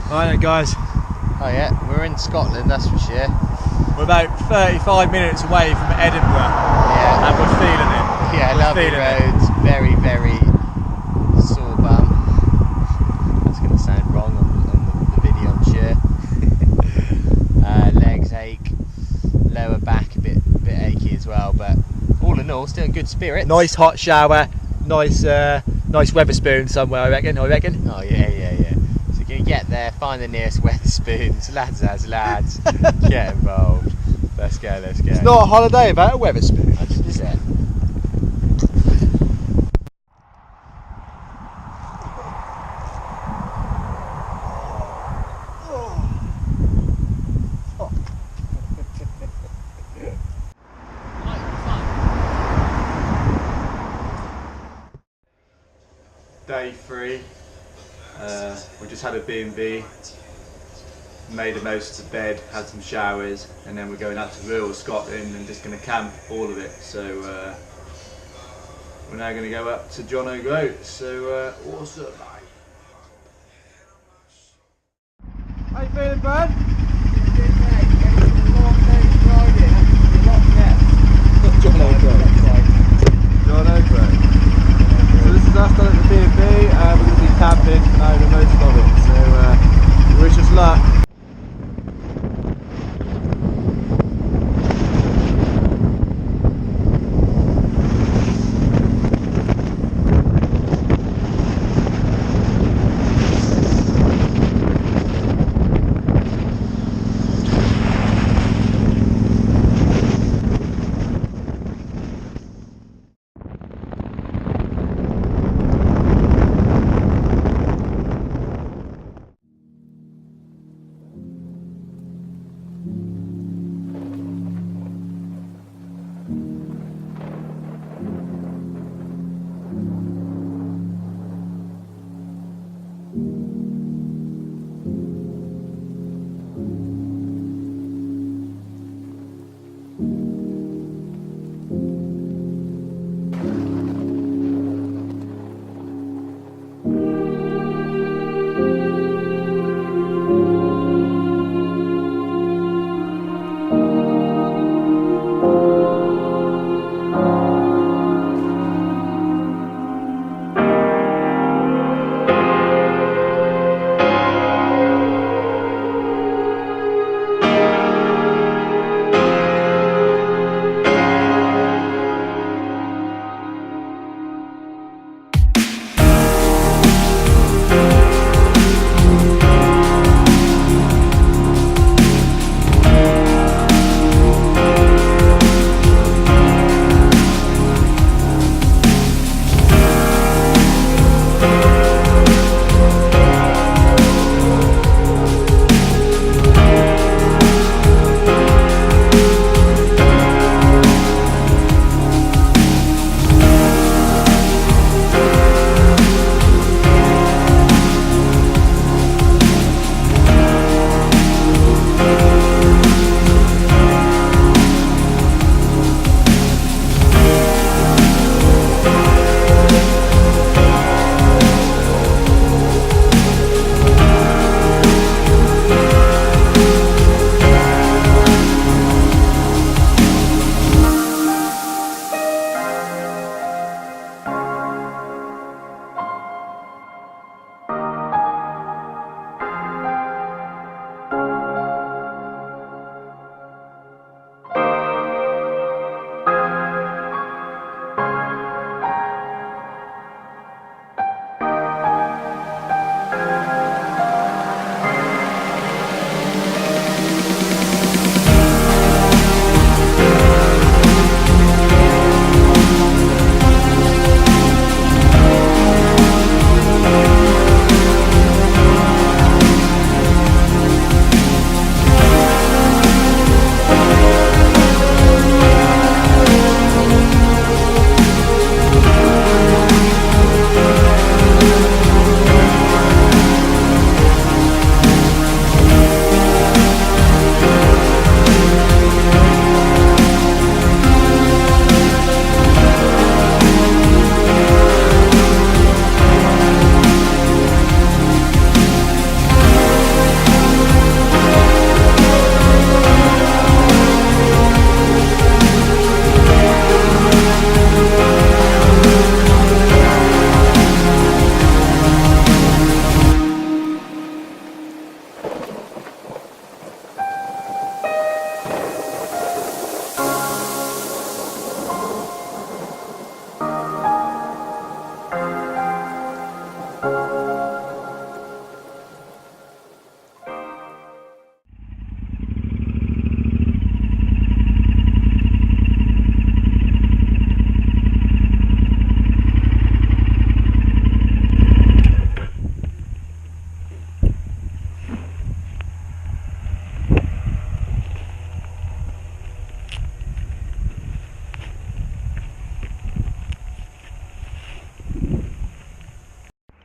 Right then guys, Oh yeah, we're in Scotland, that's for sure. we're about 35 minutes away from Edinburgh Yeah, and we're feeling it. yeah, We're lovely feeling it. roads, very, very sore bum. That's going to sound wrong on the video, I'm sure. Legs ache, lower back a bit achy as well, but all in all, still in good spirits. Nice hot shower, nice Weatherspoon somewhere I reckon. Oh yeah. So you can get there, find the nearest Weatherspoons, lads, get involved. Let's go. It's not a holiday about a Weatherspoon. 100%. Day 3, we just had a B&B, made the most of the bed, had some showers, and then we're going out to rural Scotland and just going to camp all of it. So we're now going to go up to John O'Groat. So what's up, mate? How you feeling, bud? John O'Groat. John O'Groat. So this is us done at the B&B, we're going to be camping now the most of it, so wish us luck.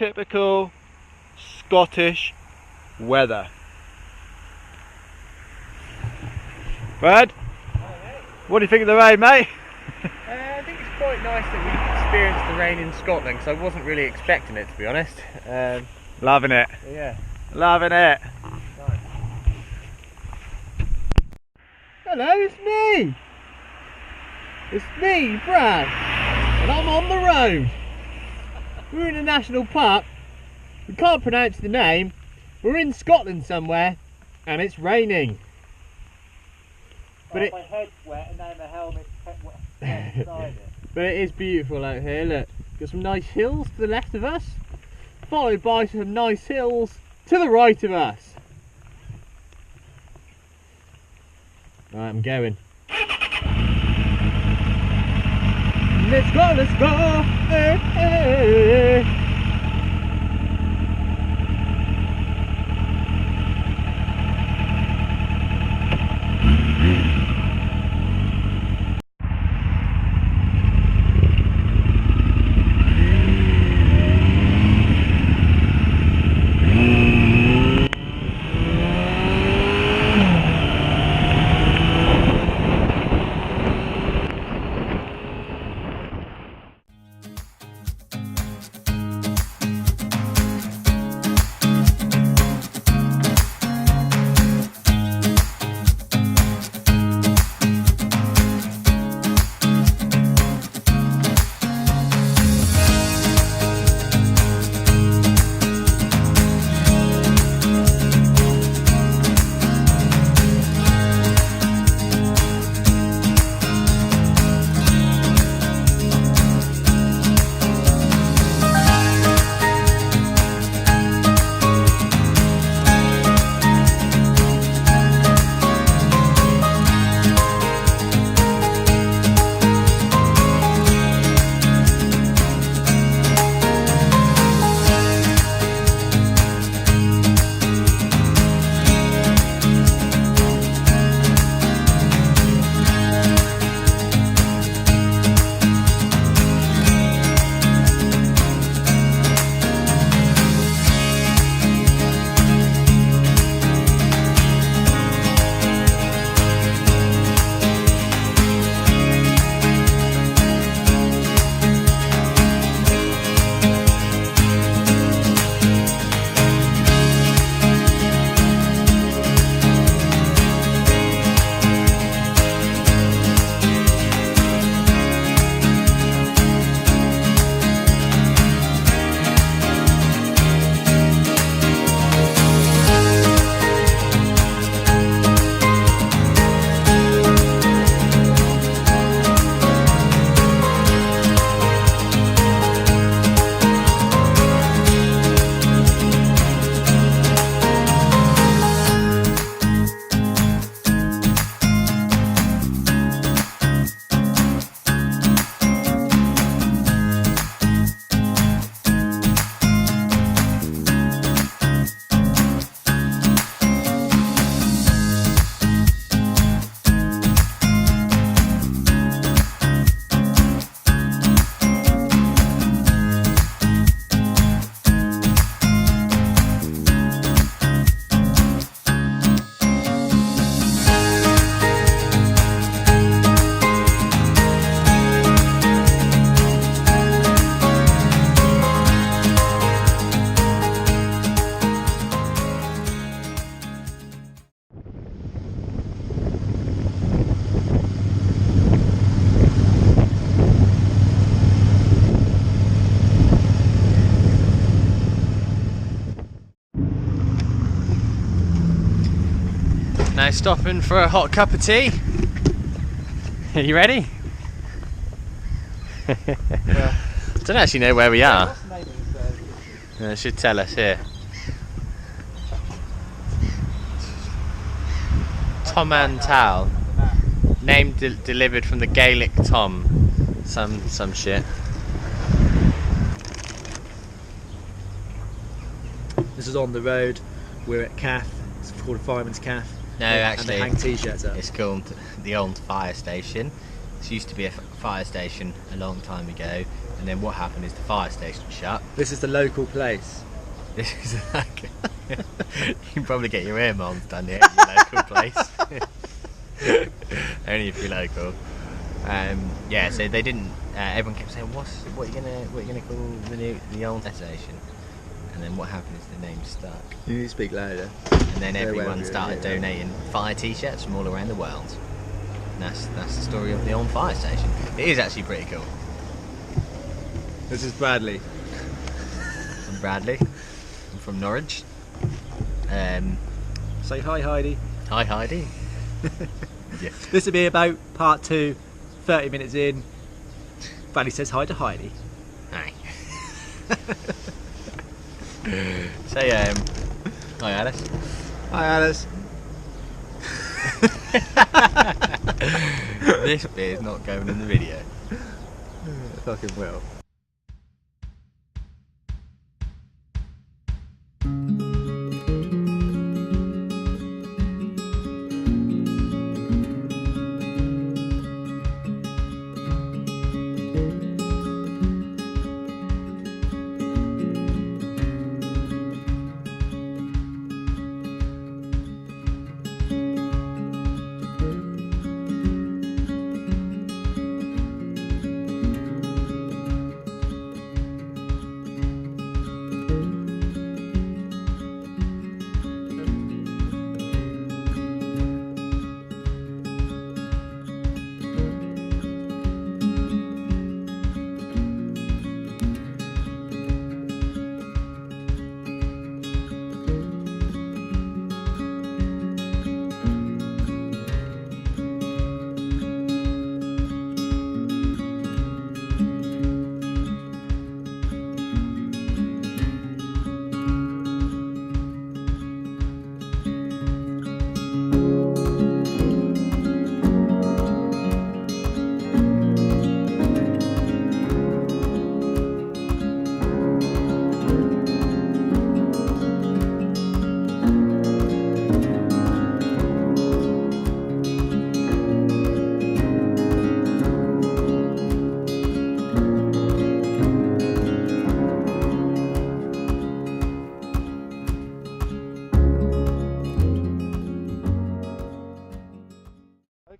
typical Scottish weather. Brad, what do you think of the rain, mate? I think it's quite nice that we experienced the rain in Scotland, because I wasn't really expecting it, to be honest. Loving it. Yeah. Loving it. Nice. Hello, it's me! It's me, Brad, and I'm on the road. We're in a national park. We can't pronounce the name. We're in Scotland somewhere, and it's raining. But my head's wet and now my helmet's wet inside it. But it is beautiful out here, look. Got some nice hills to the left of us, followed by some nice hills to the right of us. Right, I'm going. Let's go, let's go! Hey, hey. Now stopping for a hot cup of tea. Are you ready? I don't actually know where we are. It should tell us here. Tom and Tal. Name delivered from the Gaelic Tom. Some shit. This is on the road. We're at Calf. It's called a Fireman's Calf. No, actually, and they hang t-shirts up. It's called the old fire station. This used to be a fire station a long time ago, and then what happened is the fire station shut. This is the local place. This is like you can probably get your hair moulds done here at your local place. Only if you're local. Yeah, so they didn't. Everyone kept saying, "What are you gonna call the old station?" And then what happened is the name stuck. You need to speak louder. And then everyone started donating fire T-shirts from all around the world. And that's the story of the old fire station. It is actually pretty cool. This is Bradley. I'm Bradley. I'm from Norwich. Say hi, Heidi. Hi, Heidi. Yeah. This will be about part 2, 30 minutes in. Bradley says hi to Heidi. Hi. Say hi, Alice. Hi, Alice. This bit is not going in the video. Fucking will.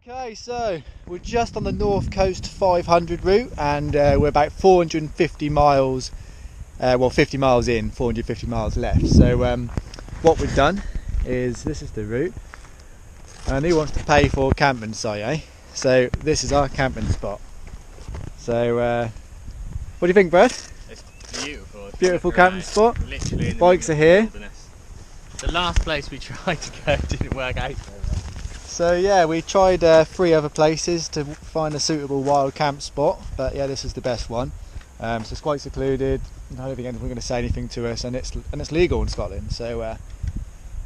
Okay, so we're just on the North Coast 500 route, and we're about 450 miles, well 50 miles in, 450 miles left. So what we've done is, this is the route, and who wants to pay for camping site, eh? So this is our camping spot. So what do you think, Brad? It's beautiful. Beautiful camping spot. Literally in the Bikes are middle of here. the wilderness. The last place we tried to go didn't work out. So yeah, we tried 3 other places to find a suitable wild camp spot, but yeah, this is the best one. So it's quite secluded. I don't think anyone's going to say anything to us, and it's legal in Scotland. So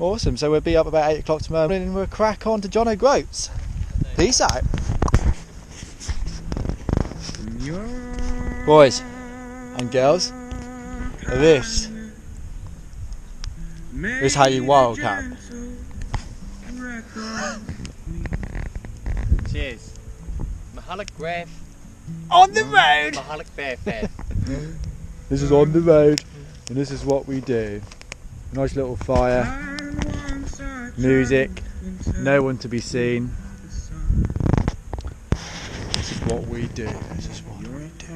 awesome. So we'll be up about 8 o'clock tomorrow morning, and we'll crack on to John O'Groats. Peace out, boys and girls. This is how you wild camp. Cheers. Mahalik Graf. On the road. Mahalik Bear. This is on the road, and this is what we do. Nice little fire, music, no one to be seen. This is what we do. This is what we do.